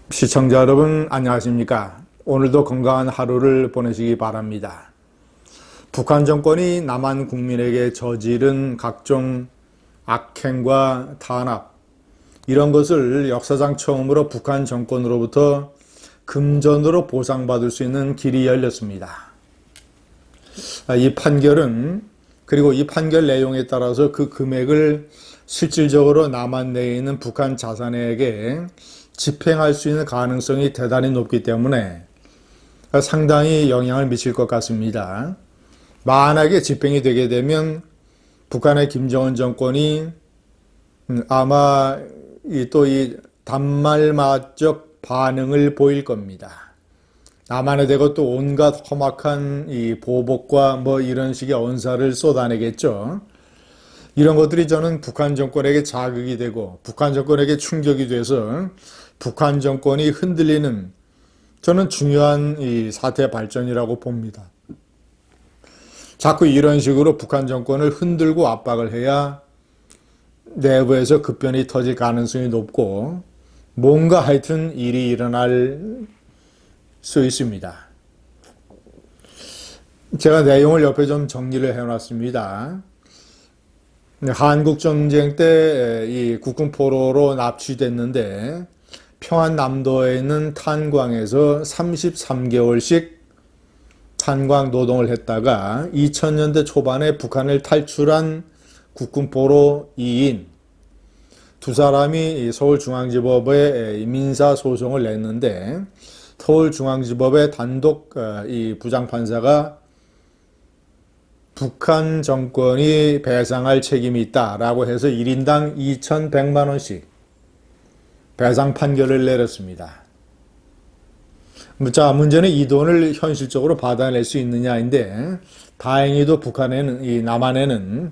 시청자 여러분 안녕하십니까? 오늘도 건강한 하루를 보내시기 바랍니다. 북한 정권이 남한 국민에게 저지른 각종 악행과 탄압 이런 것을 역사상 처음으로 북한 정권으로부터 금전으로 보상받을 수 있는 길이 열렸습니다. 이 판결은 그리고 이 판결 내용에 따라서 그 금액을 실질적으로 남한 내에 있는 북한 자산에게 집행할 수 있는 가능성이 대단히 높기 때문에 상당히 영향을 미칠 것 같습니다. 만약에 집행이 되게 되면 북한의 김정은 정권이 아마 또 이 단말마적 반응을 보일 겁니다. 남한에 대고 또 온갖 험악한 이 보복과 이런 식의 언사를 쏟아내겠죠. 이런 것들이 저는 북한 정권에게 자극이 되고 북한 정권에게 충격이 돼서 북한 정권이 흔들리는 저는 중요한 이 사태 발전이라고 봅니다. 자꾸 이런 식으로 북한 정권을 흔들고 압박을 해야 내부에서 급변이 터질 가능성이 높고 뭔가 하여튼 일이 일어날 수 있습니다. 제가 내용을 옆에 좀 정리를 해놨습니다. 한국전쟁 때 이 국군포로로 납치됐는데 평안남도에 있는 탄광에서 33개월씩 탄광 노동을 했다가 2000년대 초반에 북한을 탈출한 국군포로 2인 두 사람이 서울중앙지법에 민사소송을 냈는데 서울중앙지법의 단독 이 부장판사가 북한 정권이 배상할 책임이 있다라고 해서 1인당 2,100만 원씩 배상 판결을 내렸습니다. 자, 문제는 이 돈을 현실적으로 받아낼 수 있느냐인데 다행히도 이 남한에는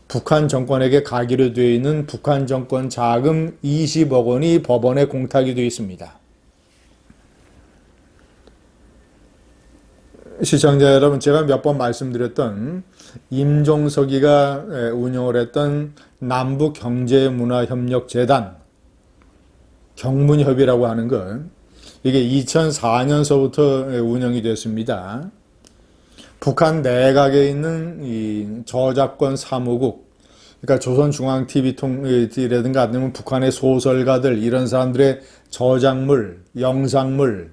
북한 정권에게 가기로 되어 있는 북한 정권 자금 20억 원이 법원에 공탁이 되어 있습니다. 시청자 여러분, 제가 몇 번 말씀드렸던 임종석이가 운영을 했던 남북경제문화협력재단 경문협이라고 하는 것, 이게 2004년서부터 운영이 됐습니다. 북한 내각에 있는 이 저작권 사무국, 그러니까 조선중앙TV라든가 아니면 북한의 소설가들 이런 사람들의 저작물, 영상물,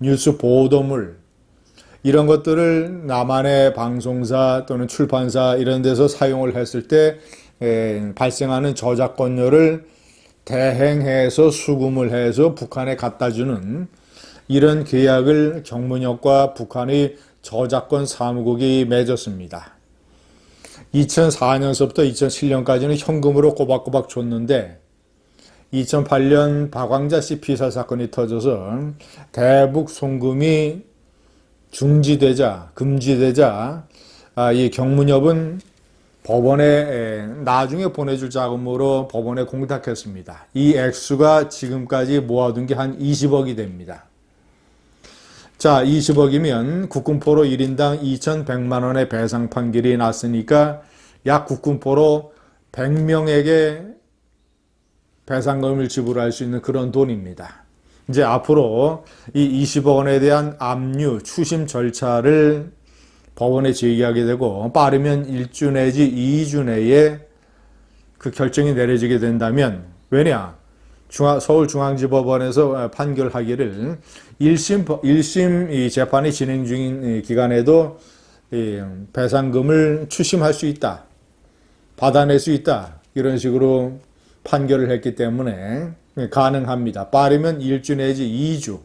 뉴스 보도물 이런 것들을 남한의 방송사 또는 출판사 이런 데서 사용을 했을 때 발생하는 저작권료를 대행해서 수금을 해서 북한에 갖다 주는 이런 계약을 경문협과 북한의 저작권 사무국이 맺었습니다. 2004년서부터 2007년까지는 현금으로 꼬박꼬박 줬는데 2008년 박광자 씨 피살 사건이 터져서 대북 송금이 금지되자 이 경문협은 법원에 나중에 보내줄 자금으로 법원에 공탁했습니다. 이 액수가 지금까지 모아둔 게 한 20억이 됩니다. 자, 20억이면 국군포로 1인당 2,100만 원의 배상 판결이 났으니까 약 국군포로 100명에게 배상금을 지불할 수 있는 그런 돈입니다. 이제 앞으로 이 20억 원에 대한 압류, 추심 절차를 법원에 제기하게 되고 빠르면 1주 내지 2주 내에 그 결정이 내려지게 된다면, 왜냐? 서울중앙지법원에서 판결하기를 1심 이 재판이 진행 중인 기간에도 이 배상금을 추심할 수 있다, 받아낼 수 있다, 이런 식으로 판결을 했기 때문에 가능합니다. 빠르면 1주 내지 2주.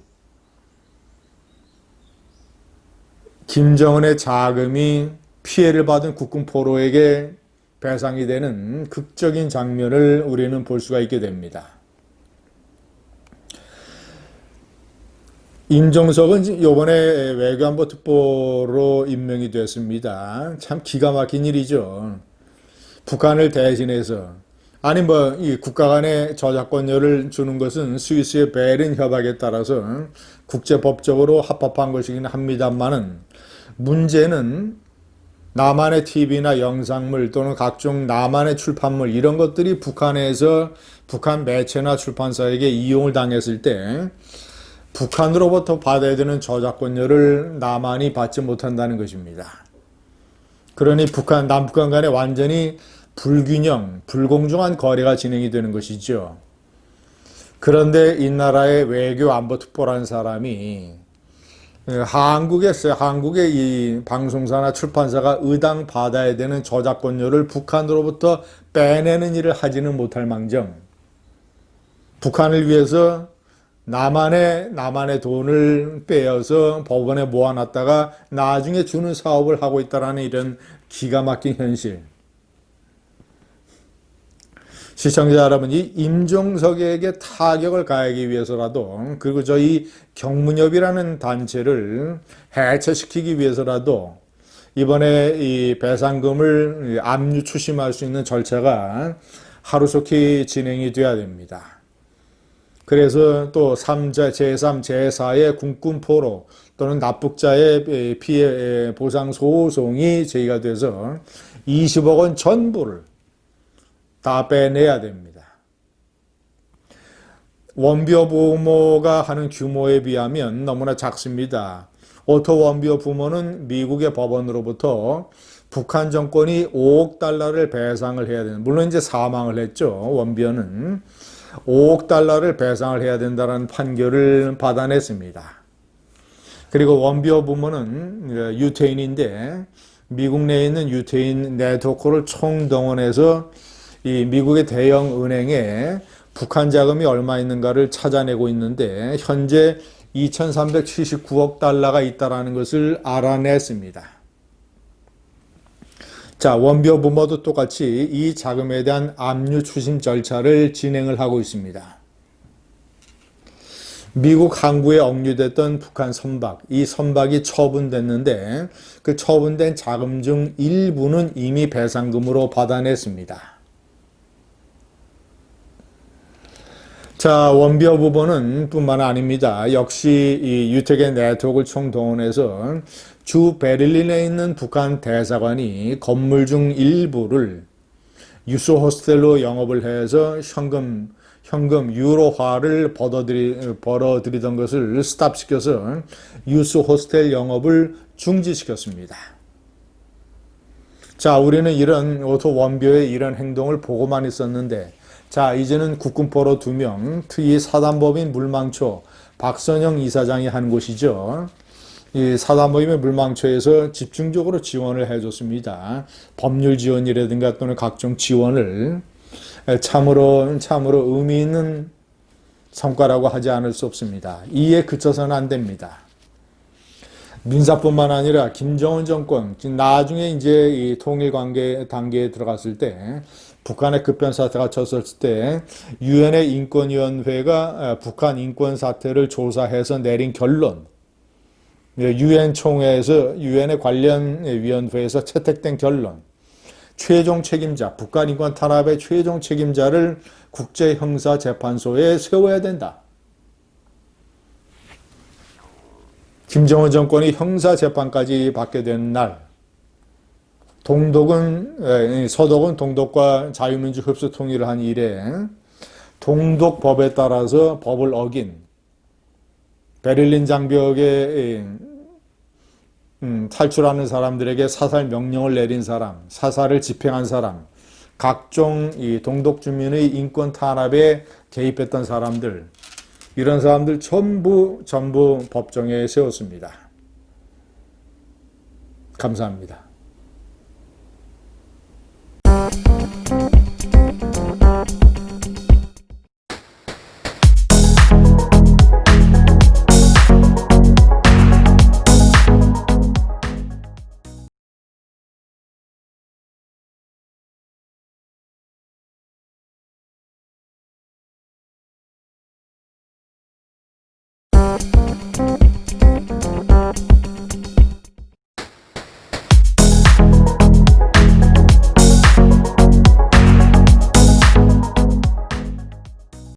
김정은의 자금이 피해를 받은 국군포로에게 배상이 되는 극적인 장면을 우리는 볼 수가 있게 됩니다. 임종석은 이번에 외교안보 특보로 임명이 됐습니다. 참 기가 막힌 일이죠. 북한을 대신해서 이 국가 간의 저작권료를 주는 것은 스위스의 베른 협약에 따라서 국제법적으로 합법한 것이긴 합니다만은 문제는 남한의 TV나 영상물 또는 각종 남한의 출판물 이런 것들이 북한에서 북한 매체나 출판사에게 이용을 당했을 때 북한으로부터 받아야 되는 저작권료를 남한이 받지 못한다는 것입니다. 그러니 남북한 간에 완전히 불균형, 불공정한 거래가 진행이 되는 것이죠. 그런데 이 나라의 외교 안보 특보라는 사람이 한국의 이 방송사나 출판사가 의당 받아야 되는 저작권료를 북한으로부터 빼내는 일을 하지는 못할 망정 북한을 위해서 남한의 돈을 빼어서 법원에 모아놨다가 나중에 주는 사업을 하고 있다라는 이런 기가 막힌 현실. 시청자 여러분, 이 임종석에게 타격을 가하기 위해서라도 그리고 저희 경문협이라는 단체를 해체시키기 위해서라도 이번에 이 배상금을 압류 추심할 수 있는 절차가 하루속히 진행이 돼야 됩니다. 그래서 또 제3, 제4의 군군포로 또는 납북자의 피해 보상 소송이 제기가 돼서 20억 원 전부를 다 빼내야 됩니다. 원비어 부모가 하는 규모에 비하면 너무나 작습니다. 오토 원비어 부모는 미국의 법원으로부터 북한 정권이 5억 달러를 배상을 해야 되는, 물론 이제 사망을 했죠. 원비어는 5억 달러를 배상을 해야 된다는 판결을 받아냈습니다. 그리고 원비어 부모는 유태인인데 미국 내에 있는 유태인 네트워크를 총동원해서 이 미국의 대형 은행에 북한 자금이 얼마 있는가를 찾아내고 있는데 현재 2,379억 달러가 있다는 것을 알아냈습니다. 자, 원비어 부모도 똑같이 이 자금에 대한 압류 추심 절차를 진행을 하고 있습니다. 미국 항구에 억류됐던 북한 선박, 이 선박이 처분됐는데 그 처분된 자금 중 일부는 이미 배상금으로 받아냈습니다. 자, 원비어 부분은 뿐만 아닙니다. 역시 이 유태계 네트워크를 총동원해서 주 베를린에 있는 북한 대사관이 건물 중 일부를 유스 호스텔로 영업을 해서 현금 유로화를 벌어들이던 것을 스탑시켜서 유스 호스텔 영업을 중지시켰습니다. 자, 우리는 이런 오토 원비어의 이런 행동을 보고만 있었는데 자, 이제는 국군포로 2명, 특히 사단법인 물망초 박선영 이사장이 한 곳이죠. 이 사단법인의 물망초에서 집중적으로 지원을 해줬습니다. 법률 지원이라든가 또는 각종 지원을 참으로 의미 있는 성과라고 하지 않을 수 없습니다. 이에 그쳐서는 안 됩니다. 민사뿐만 아니라 김정은 정권, 나중에 이제 이 통일 관계 단계에 들어갔을 때 북한의 급변 사태가 쳤을 때 유엔의 인권위원회가 북한 인권 사태를 조사해서 내린 결론, 유엔 총회에서 유엔의 관련 위원회에서 채택된 결론, 최종 책임자, 북한 인권 탄압의 최종 책임자를 국제형사재판소에 세워야 된다. 김정은 정권이 형사재판까지 받게 된 날, 서독은 동독과 자유민주 흡수 통일을 한 이래 동독법에 따라서 법을 어긴 베를린 장벽에 탈출하는 사람들에게 사살 명령을 내린 사람, 사살을 집행한 사람, 각종 이 동독 주민의 인권 탄압에 개입했던 사람들, 이런 사람들 전부 법정에 세웠습니다. 감사합니다.